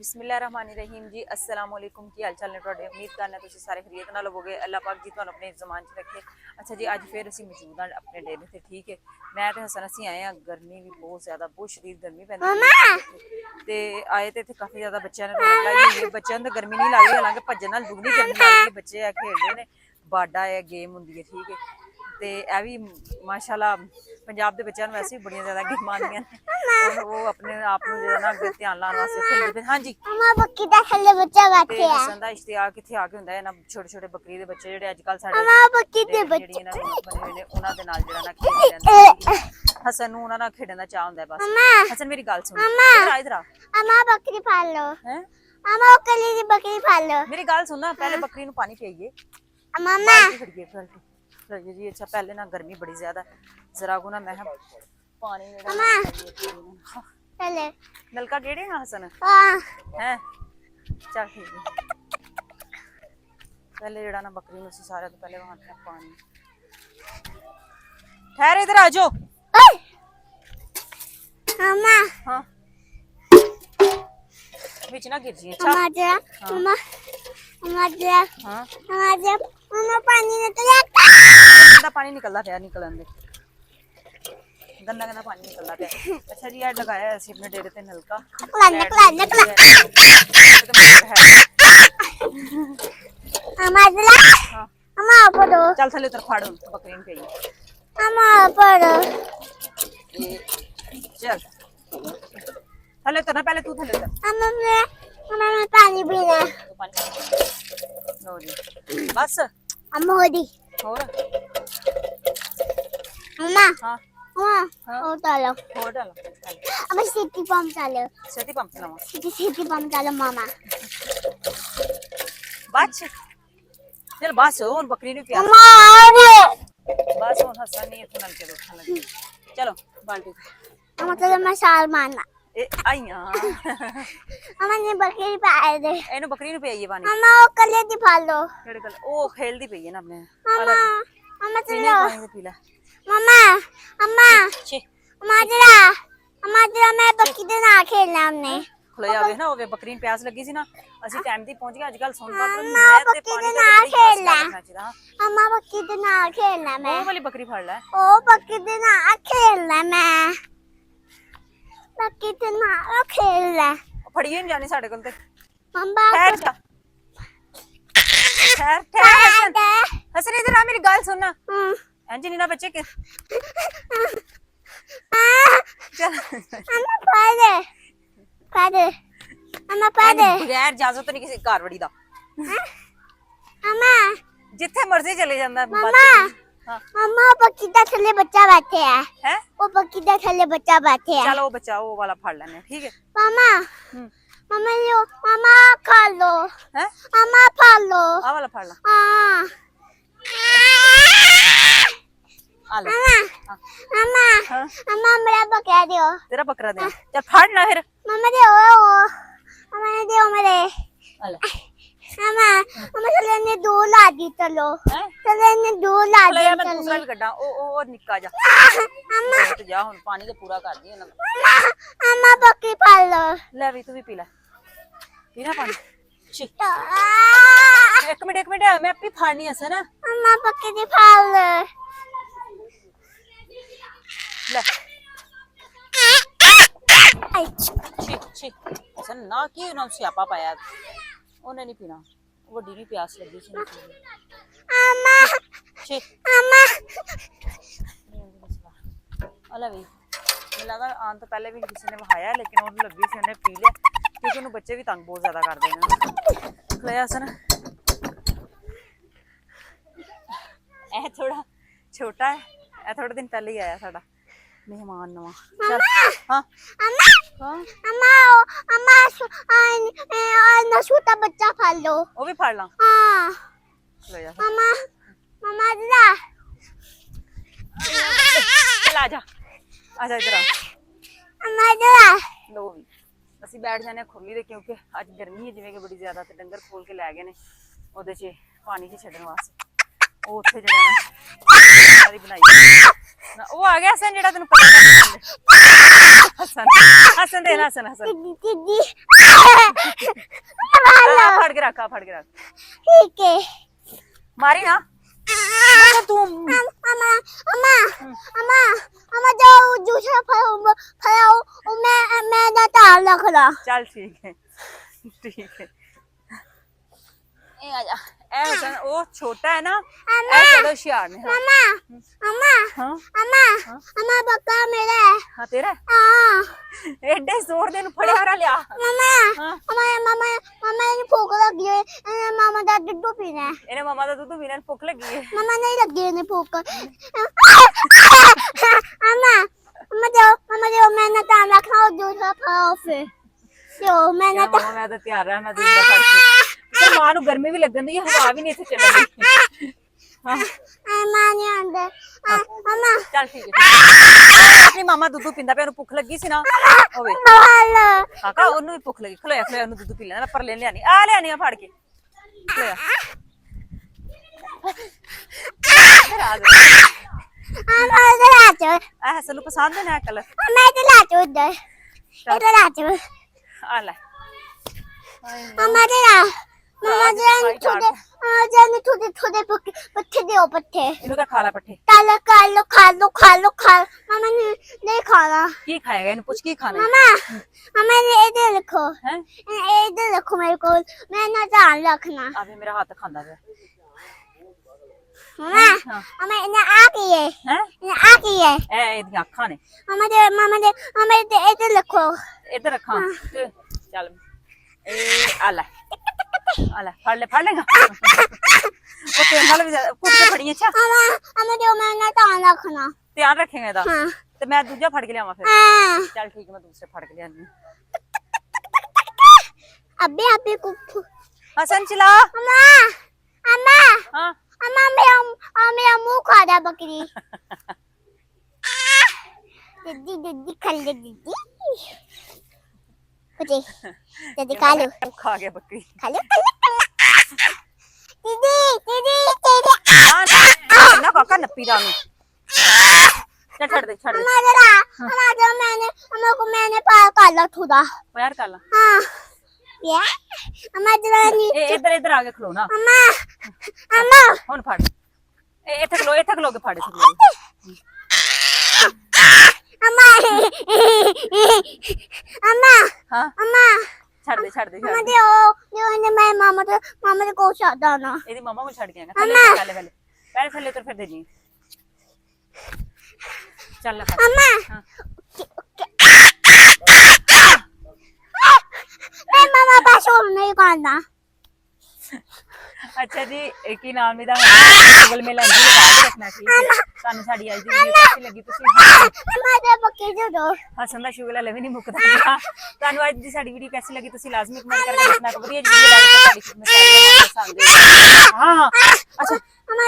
बिस्मिल्लाहिर्रहमानिर्रहीम जी अस्सलाम वालेकुम की हाल चाल ने तुहाडे उम्मीद करना तुसीं सारे खैरियत नाल होवोगे अल्लाह पाक जी तुहानूं अपने ज़मान च रखे। अच्छा जी अज फिर असीं मौजूद हाँ अपने डेरे ते ठीक है। मैं ते हसन असीं आए हैं गर्मी भी बहुत ज़्यादा बहुत शदीद गर्मी पैंदी ते आए ते इत्थे काफ़ी ज़्यादा बच्चों ने रौनक लाई हुई है। बच्चों तो गर्मी नहीं लगती हालांकि भज्जन नाल दुगनी गर्मी लगदी। बच्चे है खेलदे ने बाडा है गेम हुंदी है ठीक है। ते ऐ भी माशाअल्लाह पंजाब के बच्चों वैसे भी बड़ियां ज़्यादा गेमां आंदियां ने वो अपने आप नूं जेह्ड़ा ना अग्गे ध्यान लाने वास्ते खेलदे पे। हाँ जी हसन दा इश्तियाक इत्थे आके हुंदा है ना छोटे छोटे बकरी दे बच्चे जेह्ड़े अजकल साडे जेह्ड़ी इन्हां दी बने हुए ने उन्हां दे नाल जेह्ड़ा ना खेलदे रहिंदे। हसन नूं उन्हां नाल खेडण दा चाऽ हुंदा है बस। हसन मेरी गल सुन इधर आ बकरी पाल लो हैं बकरी पाल लो मेरी गल सुन ना पहले बकरी नूं पानी पियाइए मामा बाल्टी फड़िए जी। अच्छा पहले ना गर्मी बड़ी ज्यादा जरा को ना मैं पानी चले नलका गेड़े ना हसन हैं चल ठीक है। पहले जेड़ा ना बकरी में सारे तो पहले वहां पानी ठहर इधर आ जाओ मामा हाँ बीच ना गिर जी। मामा जरा मामा मामा जरा हाँ मामा जरा मामा पानी न तो जाता गंदा पानी निकलता पाया निकलन दे गंदा गंदा पानी निकलता पाया। अच्छा जी यार लगाया है अपने डेरे ते नलका मामा जरा हाँ मामा पड़ो चल थले उतर फाड़ बकरी में पे मामा पड़ो चल थले उतर ना पहले तू थले उतर मामा मैं पानी पीना तो पानी लो जी बस अम्मा होदी और मामा हाँ हाँ हाँ ओ डालो और डालो अम्मा सिटी पंप डालो सती पंप चलावा सिटी पंप डालो मामा बस चल बस और बकरी ने प्यार मामा बस और हसन नहीं इतना नल के उठने लगे। चलो बाल्टी मामा चलो मैं साल मारना ए आईया मामा ने बकरी पाल दे एनु बकरी नु पियाइए पानी मामा ओ कले दी फालो केड़े कल ओ खेलदी पई है ना अपने मामा मामा पीने चलो पानी पी ले मामा अम्मा छे मामा जरा मैं बकरी दे ना खेलना हमने खलो जावे ना ओवे बकरी नु प्यास लगी सी ना असि टाइम दी पहुंच गए आजकल सुन पा अम्मा मैं ते बकरी पानी दे दा ना बड़ी खास खेलना ख्याल रखना चाहिदा। अम्मा बकरी दे ना खेलना मैं ओ वाली बकरी फड़ ले ओ बकरी दे ना खेलना मैं बकरी दे ना खेलना फड़िए नहीं जानी साडे कोल ते मम्मा ठहर जा ठहर ठहर हसन हसन इधर आ मेरी गल सुन ना अंजी नीना बच्चे के चल अम्मा पादे अम्मा पादे बगैर इजाजत नहीं किसी घर वड़ी दा अम्मा जिथे मर्जी चले जांदा मम्मा हां मम्मा बकरी दा थल्ले बच्चा बैठे है हैं वो बकरी दा थल्ले बच्चा बैठे है चलो वो बच्चा वो वाला फाड़ लेने ठीक है। मामा मामा लो मामा खा लो हैं मामा खा लो आ वाला फाड़ ला हाँ आ ले मामा मामा हां मामा मेरा बकरा दियो तेरा बकरा दे चल फाड़ ना फिर मामा दियो मामा ने दियो मेरे आ ले मामा मामा चले ने दो ला दी चलो हैं चले ने दो ला दी ले मैं दूसरा भी गड्ढा ओ निक्का जा मामा तो जा हुन पानी तो पूरा कर दी ना मामा बकरी पाल लो ले भी तू भी पी ले पीना पानी छी एक मिनट मैं अपनी फाड़नी है ना मामा बकरी पाल लो ले आई छी छी ऐसा ना कि ना सियापा पाया उन्हें नहीं पीना वड्डी नहीं प्यास लगी सी मामा छी मामा अला भी मुझे लगा आन तो पहले भी किसी ने बहाया लेकिन उन्हें लगी सी उन्हें पी लिया क्योंकि उन्हें बच्चे भी तंग बहुत ज्यादा करते हैं ले सन ए थोड़ा छोटा है ए थोड़े दिन पहले ही आया साडा मेहमान नवा चल हां अम्मा हां अम्मा अम्मा ना छोटा बच्चा पाल लो वो भी फाड़ ला हाँ ले जा मामा मामा जरा चल आजा इधर आ अम्मा जरा लो भी ਅਸੀਂ बैठ जाने खुली दे क्योंकि अज गर्मी है जिवें कि बड़ी ज्यादा ते डंगर खोल के लै गए ने ओदे च पानी च छड्डण वास्ते ओ उत्थे जेड़ा ना सारी बनाई ना ओ आ गया हसन जेड़ा तैनूं पता हसन हसन दे ना हसन हसन दीदी फड़ के रखा, फड़ के रख, ठीक है मारी ना तू। अम्मा अम्मा अम्मा अम्मा जाओ दूसरा फलाओ मैं ना ताल रखना। चल ठीक है, ठीक है। ए आजा, ए हसन वो छोटा है ना, अम्मा ए चलो होशियार ने। हाँ अम्मा अम्मा हाँ अम्मा हाँ अम्मा बक्का मेरा है। हाँ तेरा है? हाँ एडे जोर देन फड़े हरा लिया। मम्मा हाँ मम्मा मम्मा मम्मा ने भूख लगी है मामा दा दूध पीना है। इन्हें मम्मा दा दूध पीने भूख लगी है। मम्मा नहीं लगी है भूख। अम्मा मम्मा जो मैंने ताला खाओ दूसरा खाओ फिर जो मैंने क्या मम्मा मैं तो तैयार रहा, मैं दूसरा फड़ के फिर मां नु गर्मी भी लगन दी, हवा भी नहीं इथे चलनी। हाँ अम्मा नहीं आंदे अम्मा चल ठीक है। अपनी मामा दूध पींदा पे, भूख लगी सी ना ओवे हेलो काका ओनू भी भूख लगी, खलोया खलोया ओनू दूध पी लेना, मैं पर ले लियानी आ लियानी आ फाड़ के खलोया। इधर आ जा, अम्मा इधर आ जाओ। आ हसन नु पसंद है ना कलर। अम्मा इधर आ जाओ, इधर आ जाओ। आ ले अम्मा इधर आ मम्मा जाने थोड़े थोड़े पत्ते दो पत्ते इनु का खा ला पट्ठे। कालो कालो खा लो मम्मा ने नहीं खाना। की खाएगा, इनु पूछ की खाना है? मम्मा मम्मा ने इधर रखो, हैं इधर रखो मेरे को, मैं ना ध्यान रखना। अभी मेरा हाथ खांदा है। मम्मा हाँ मम्मा इन्हें आ गई है, हैं इन्हें आ गई है। ए इदी अखां ने मम्मा इधर रखो। इधर रखा। चल ए आ ले फड़ लेगा। वो तेरे नाल भी कुछ के फड़ी। अच्छा मम्मा जो मैं ना ध्यान रखना। ध्यान रखेगा इदा। हाँ ते मैं दूजा फड़ के लियावां फिर। हाँ चल ठीक है, मैं दूसरे फड़ के लियानी। अभी कुछ हसन चला। अम्मा अम्मा हाँ अम्मा मेरा मुंह खा रहा बकरी। दीदी खा ले दीदी खा लो खा गया बकरी। खा लो दीदी हाँ ना काका नप्पी डालू। चल छोड़ दे मैंने पार काला थोड़ा। यार काला हाँ ये अम्मा जरा नीचे इधर आगे खलो ना। अम्मा हुन फड़ इथे खलो के फड़ इथे अम्मा अम्मा हाँ अम्मा छड़ दे अम्मा जो मैं मामा ने को सादा ना ਇਹਦੀ ਮਮਾ ਕੋਲ ਛੱਡ ਕੇ ਆਏਗਾ। अम्मा पहले थल्ले उतर फिर देनी। चल ले अम्मा हाँ मैं मामा पास नहीं करना। अच्छा जी एक ही नाम इदा गूगल में लगी लगा के रखना चाहिए। ਤੁਹਾਨੂੰ ਸਾਡੀ ਅੱਜ ਦੀ ਵੀਡੀਓ ਕਿੱਥੇ ਲੱਗੀ ਤੁਸੀਂ अम्मा दे बके दो ਹਸਨ ਦਾ ਸ਼ੁਗਰ ਲੈ ਵੀ ਨਹੀਂ ਮੁੱਕਦਾ। ਤੁਹਾਨੂੰ ਅੱਜ ਦੀ ਸਾਡੀ ਵੀਡੀਓ ਕਿਵੇਂ ਲੱਗੀ ਤੁਸੀਂ ਲਾਜ਼ਮੀ ਕਮੈਂਟ ਕਰਕੇ ਦੱਸਣਾ। ਵਧੀਆ ਜੀ ਵੀਡੀਓ ਲੱਗੀ ਤਾਂ ਸਾਡੀ ਖਿਦਮਤ ਕਰ ਦੇਣਾ। ਹਾਂ ਅੱਛਾ अम्मा